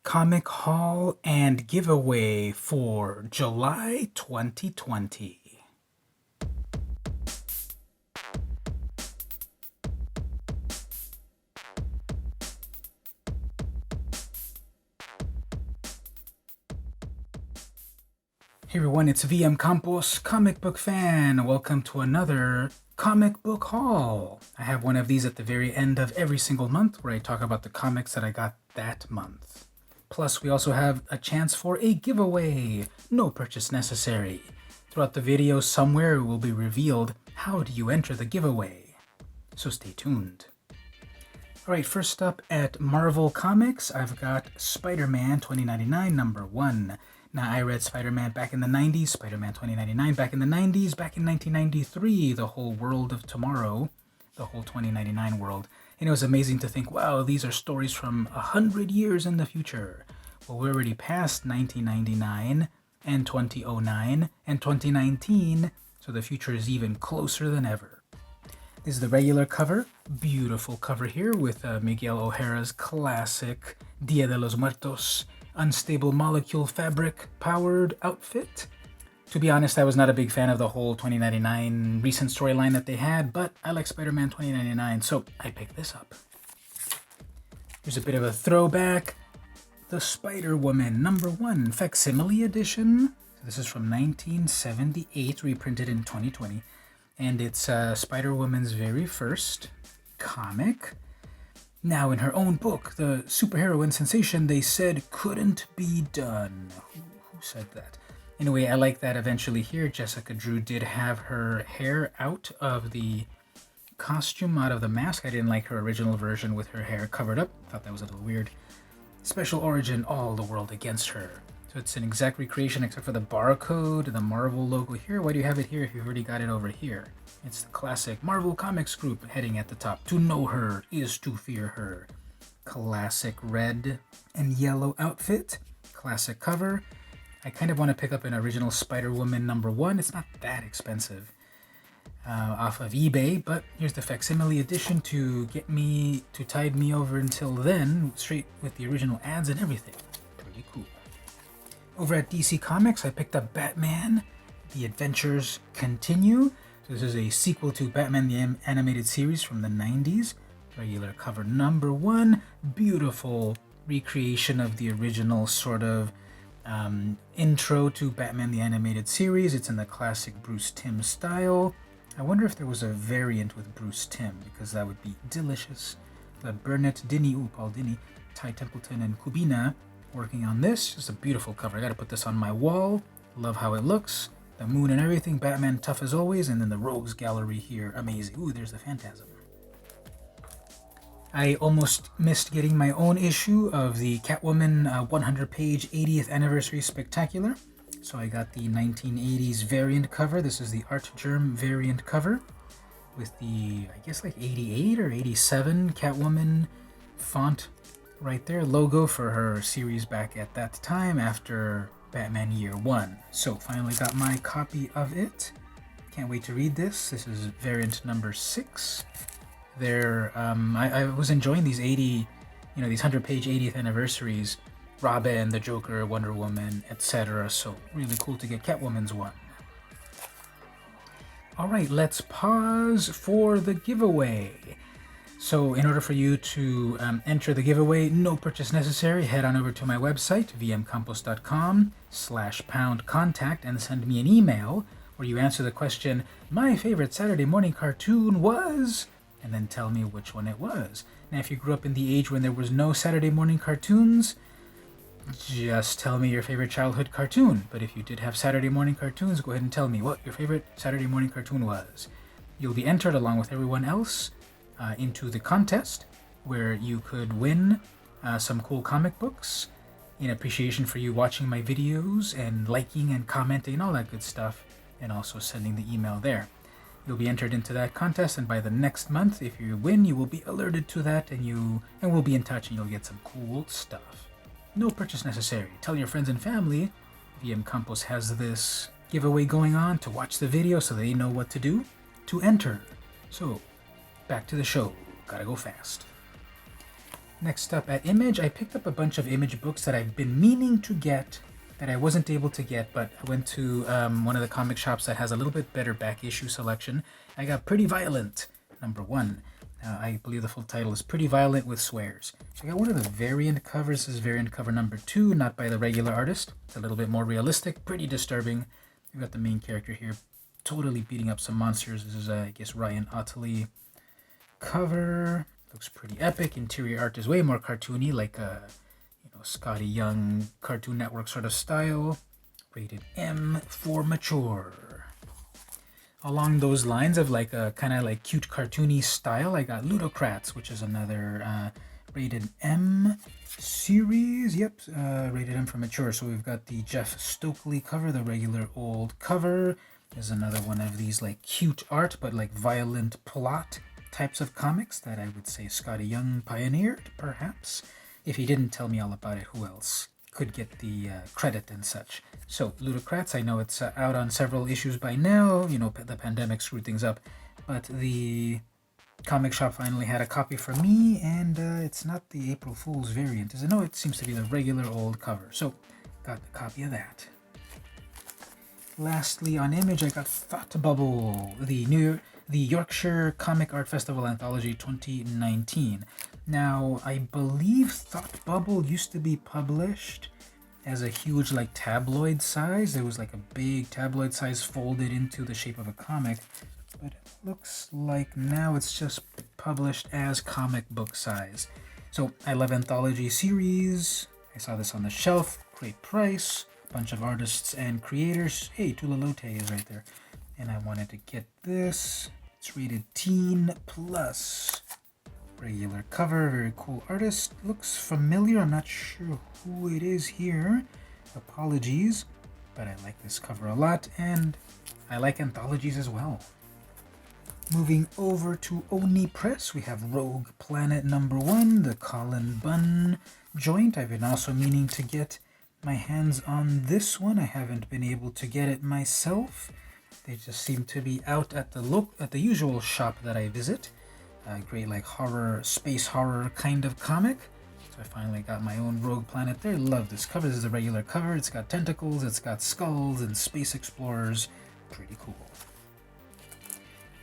comic haul and giveaway for July 2020. Hey everyone, it's VM Campos, comic book fan. Welcome to another comic book haul. I have one of these at the very end of every single month where I talk about the comics that I got that month. Plus, we also have a chance for a giveaway. No purchase necessary. Throughout the video, somewhere it will be revealed how do you enter the giveaway. So stay tuned. Alright, first up at Marvel Comics, I've got Spider-Man 2099 number 1. Now, I read Spider-Man back in the 90s, Spider-Man 2099 back in the 90s, back in 1993, the whole world of tomorrow, the whole 2099 world. And it was amazing to think, wow, these are stories from 100 years in the future. Well, we're already past 1999 and 2009 and 2019, so the future is even closer than ever. This is the regular cover, beautiful cover here with Miguel O'Hara's classic Dia de los Muertos unstable molecule fabric powered outfit. To be honest, I was not a big fan of the whole 2099 recent storyline that they had, but I like Spider-Man 2099, so I picked this up. Here's a bit of a throwback. The Spider-Woman number 1 facsimile edition. So this is from 1978, reprinted in 2020. And it's Spider-Woman's very first comic. Now, in her own book, the superheroine sensation they said couldn't be done. Who said that? Anyway, I like that eventually here Jessica Drew did have her hair out of the costume, out of the mask. I didn't like her original version with her hair covered up. Thought that was a little weird. Special origin, all the world against her. So it's an exact recreation except for the barcode, the Marvel logo here. Why do you have it here if you've already got it over here? It's the classic Marvel Comics group heading at the top. To know her is to fear her. Classic red and yellow outfit. Classic cover. I kind of want to pick up an original Spider-Woman number 1. It's not that expensive off of eBay, but here's the facsimile edition to get me, to tide me over until then, straight with the original ads and everything. Pretty cool. Over at DC Comics, I picked up Batman. The Adventures Continue. So this is a sequel to Batman the Animated Series from the 90s. Regular cover number 1. Beautiful recreation of the original sort of intro to Batman the Animated Series. It's in the classic Bruce Timm style. I wonder if there was a variant with Bruce Timm, because that would be delicious. The Burnett Dini, Paul Dini, Ty Templeton, and Kubina working on this. Just a beautiful cover. I gotta put this on my wall. Love how it looks. The moon and everything. Batman tough as always. And then the Rogues Gallery here. Amazing. Ooh, there's the Phantasm. I almost missed getting my own issue of the Catwoman 100-page 80th Anniversary Spectacular. So I got the 1980s variant cover. This is the Art Germ variant cover with the, I guess like 88 or 87 Catwoman font right there. Logo for her series back at that time after Batman Year 1. So finally got my copy of it. Can't wait to read this. This is variant number 6. I was enjoying these 80, these 100-page 80th anniversaries. Robin, the Joker, Wonder Woman, etc. So really cool to get Catwoman's one. Alright, let's pause for the giveaway. So in order for you to enter the giveaway, no purchase necessary, head on over to my website, vmcampos.com/contact, and send me an email where you answer the question, my favorite Saturday morning cartoon was, and then tell me which one it was. Now, if you grew up in the age when there was no Saturday morning cartoons, just tell me your favorite childhood cartoon. But if you did have Saturday morning cartoons, go ahead and tell me what your favorite Saturday morning cartoon was. You'll be entered along with everyone else into the contest where you could win some cool comic books in appreciation for you watching my videos and liking and commenting and all that good stuff, and also sending the email there. You'll be entered into that contest, and by the next month, if you win, you will be alerted to that, and we'll be in touch, and you'll get some cool stuff. No purchase necessary. Tell your friends and family VM Campos has this giveaway going on to watch the video so they know what to do to enter. So, back to the show. Gotta go fast. Next up at Image, I picked up a bunch of Image books that I've been meaning to get that I wasn't able to get, but I went to one of the comic shops that has a little bit better back issue selection. I got Pretty Violent, #1. I believe the full title is Pretty Violent with Swears. So I got one of the variant covers. This is variant cover #2, not by the regular artist. It's a little bit more realistic, pretty disturbing. We've got the main character here totally beating up some monsters. This is, I guess, Ryan Ottley cover. Looks pretty epic. Interior art is way more cartoony, like a Scotty Young Cartoon Network sort of style. Rated M for mature. Along those lines of like a kind of like cute cartoony style, I got Ludocrats, which is another rated M series. Yep, rated M for mature. So we've got the Jeff Stokely cover, the regular old cover. There's another one of these like cute art, but like violent plot types of comics that I would say Scotty Young pioneered, perhaps. If he didn't tell me all about it, who else could get the credit and such? So, Ludocrats, I know it's out on several issues by now. The pandemic screwed things up. But the comic shop finally had a copy for me, and it's not the April Fool's variant, is it? No, it seems to be the regular old cover. So, got a copy of that. Lastly, on Image, I got Thought Bubble, the Yorkshire Comic Art Festival Anthology 2019. Now, I believe Thought Bubble used to be published as a huge like tabloid size. There was like a big tabloid size folded into the shape of a comic, but it looks like now it's just published as comic book size. So I love anthology series. I saw this on the shelf, great price, a bunch of artists and creators. Hey, Tula Lote is right there. And I wanted to get this. It's rated teen plus. Regular cover, very cool artist. Looks familiar, I'm not sure who it is here. Apologies, but I like this cover a lot, and I like anthologies as well. Moving over to Oni Press, we have Rogue Planet #1, the Colin Bunn joint. I've been also meaning to get my hands on this one. I haven't been able to get it myself. They just seem to be out at the usual shop that I visit. Great like horror, space horror kind of comic. So I finally got my own Rogue Planet there. Love this cover. This is a regular cover. It's got tentacles, it's got skulls and space explorers. Pretty cool.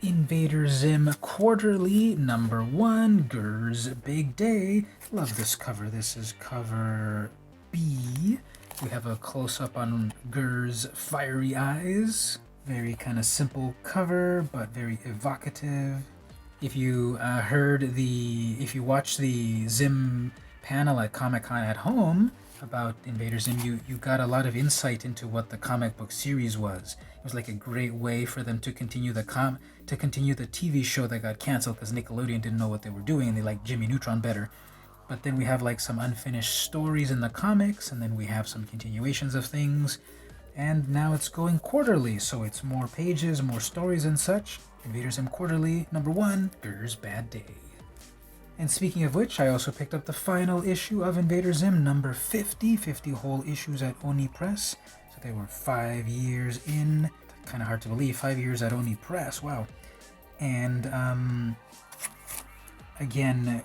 Invader Zim Quarterly #1, Gur's Big Day. Love this cover. This is cover B. We have a close-up on Gur's fiery eyes. Very kind of simple cover, but very evocative. If you if you watched the Zim panel at Comic-Con at home about Invader Zim, you got a lot of insight into what the comic book series was. It was like a great way for them to continue the TV show that got canceled because Nickelodeon didn't know what they were doing and they liked Jimmy Neutron better. But then we have like some unfinished stories in the comics, and then we have some continuations of things. And now it's going quarterly, so it's more pages, more stories and such. Invader Zim Quarterly #1, Gur's Bad Day. And speaking of which, I also picked up the final issue of Invader Zim #50, 50 whole issues at Oni Press. So they were 5 years in. Kind of hard to believe, 5 years at Oni Press, wow. And again,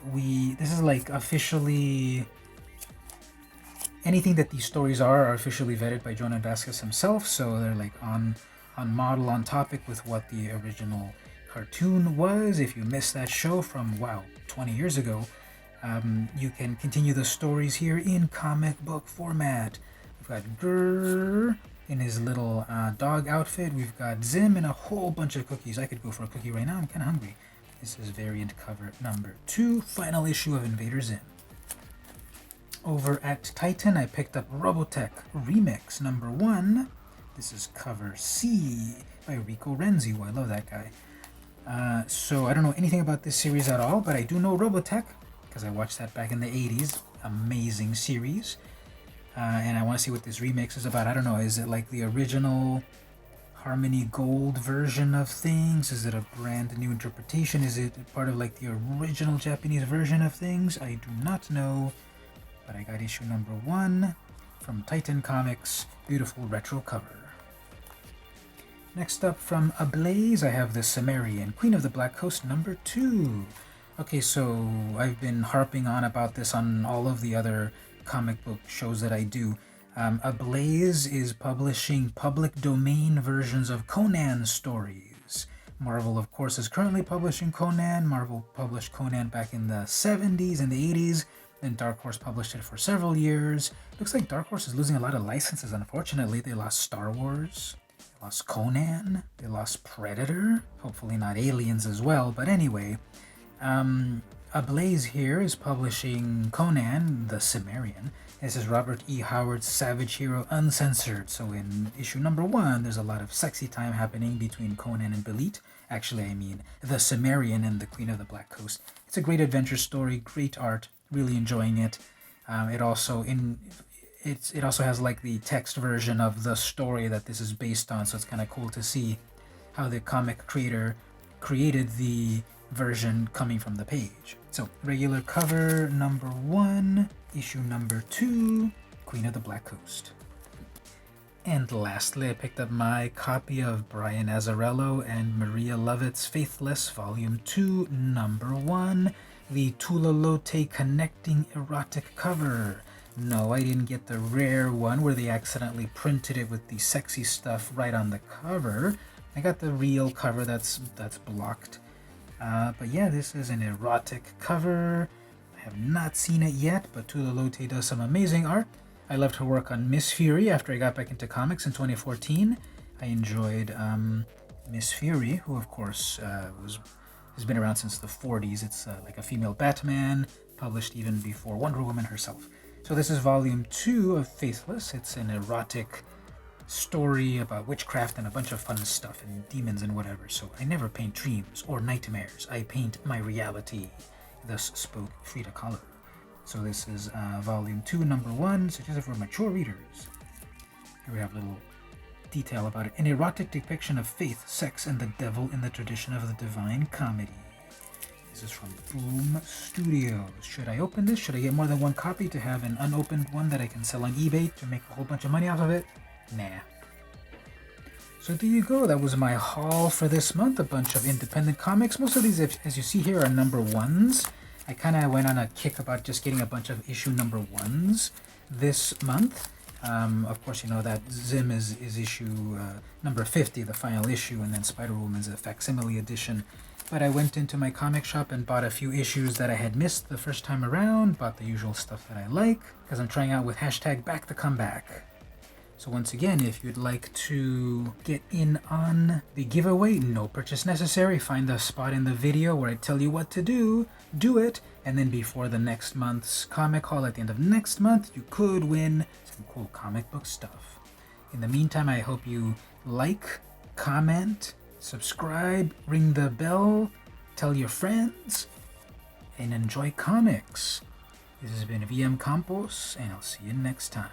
this is like officially, anything that these stories are officially vetted by Jonan Vasquez himself, so they're like on model, on topic with what the original cartoon was. If you missed that show from, 20 years ago, you can continue the stories here in comic book format. We've got Gur in his little dog outfit. We've got Zim and a whole bunch of cookies. I could go for a cookie right now. I'm kind of hungry. This is variant cover #2, final issue of Invader Zim. Over at Titan, I picked up Robotech Remix #1. This is cover C by Rico Renzi. I love that guy. So I don't know anything about this series at all, but I do know Robotech because I watched that back in the 80s. Amazing series. And I want to see what this remix is about. I don't know. Is it like the original Harmony Gold version of things? Is it a brand new interpretation? Is it part of like the original Japanese version of things? I do not know. But I got issue #1 from Titan Comics. Beautiful retro cover. Next up from Ablaze, I have the Sumerian Queen of the Black Coast #2. Okay, so I've been harping on about this on all of the other comic book shows that I do. Ablaze is publishing public domain versions of Conan stories. Marvel, of course, is currently publishing Conan. Marvel published Conan back in the 70s and the 80s. Then Dark Horse published it for several years. Looks like Dark Horse is losing a lot of licenses, unfortunately. They lost Star Wars, they lost Conan, they lost Predator. Hopefully not Aliens as well, but anyway. Ablaze here is publishing Conan, the Cimmerian. This is Robert E. Howard's Savage Hero Uncensored. So in issue number 1, there's a lot of sexy time happening between Conan and Belit. Actually, I mean the Cimmerian and the Queen of the Black Coast. It's a great adventure story, great art, really enjoying it. It also has like the text version of the story that this is based on, so it's kind of cool to see how the comic creator created the version coming from the page. So regular cover number 1, issue number 2, Queen of the Black Coast. And lastly, I picked up my copy of Brian Azzarello and Maria Lovett's Faithless, Volume 2, number 1, the Tulalote connecting erotic cover. No, I didn't get the rare one where they accidentally printed it with the sexy stuff right on the cover. I got the real cover that's blocked. But yeah, this is an erotic cover. I have not seen it yet, but Tulalote does some amazing art. I loved her work on Miss Fury after I got back into comics in 2014. I enjoyed Miss Fury, who of course has been around since the 40s. It's like a female Batman, published even before Wonder Woman herself. So this is volume 2 of Faithless. It's an erotic story about witchcraft and a bunch of fun stuff and demons and whatever. So I never paint dreams or nightmares. I paint my reality. Thus spoke Frida Kahlo. So this is volume 2, number 1, suggested for mature readers. Here we have a little detail about it. An erotic depiction of faith, sex, and the devil in the tradition of the Divine Comedy. This is from Boom Studios. Should I open this? Should I get more than one copy to have an unopened one that I can sell on eBay to make a whole bunch of money off of it? Nah. So there you go. That was my haul for this month. A bunch of independent comics. Most of these, as you see here, are number 1s. I kind of went on a kick about just getting a bunch of issue number 1s this month. Of course, you know that Zim is issue number 50, the final issue, and then Spider-Woman's a facsimile edition. But I went into my comic shop and bought a few issues that I had missed the first time around, bought the usual stuff that I like, because I'm trying out with hashtag Back the Comeback. So once again, if you'd like to get in on the giveaway, no purchase necessary. Find the spot in the video where I tell you what to do it, and then before the next month's comic haul at the end of next month, you could win some cool comic book stuff. In the meantime, I hope you like, comment, subscribe, ring the bell, tell your friends, and enjoy comics. This has been VM Campos, and I'll see you next time.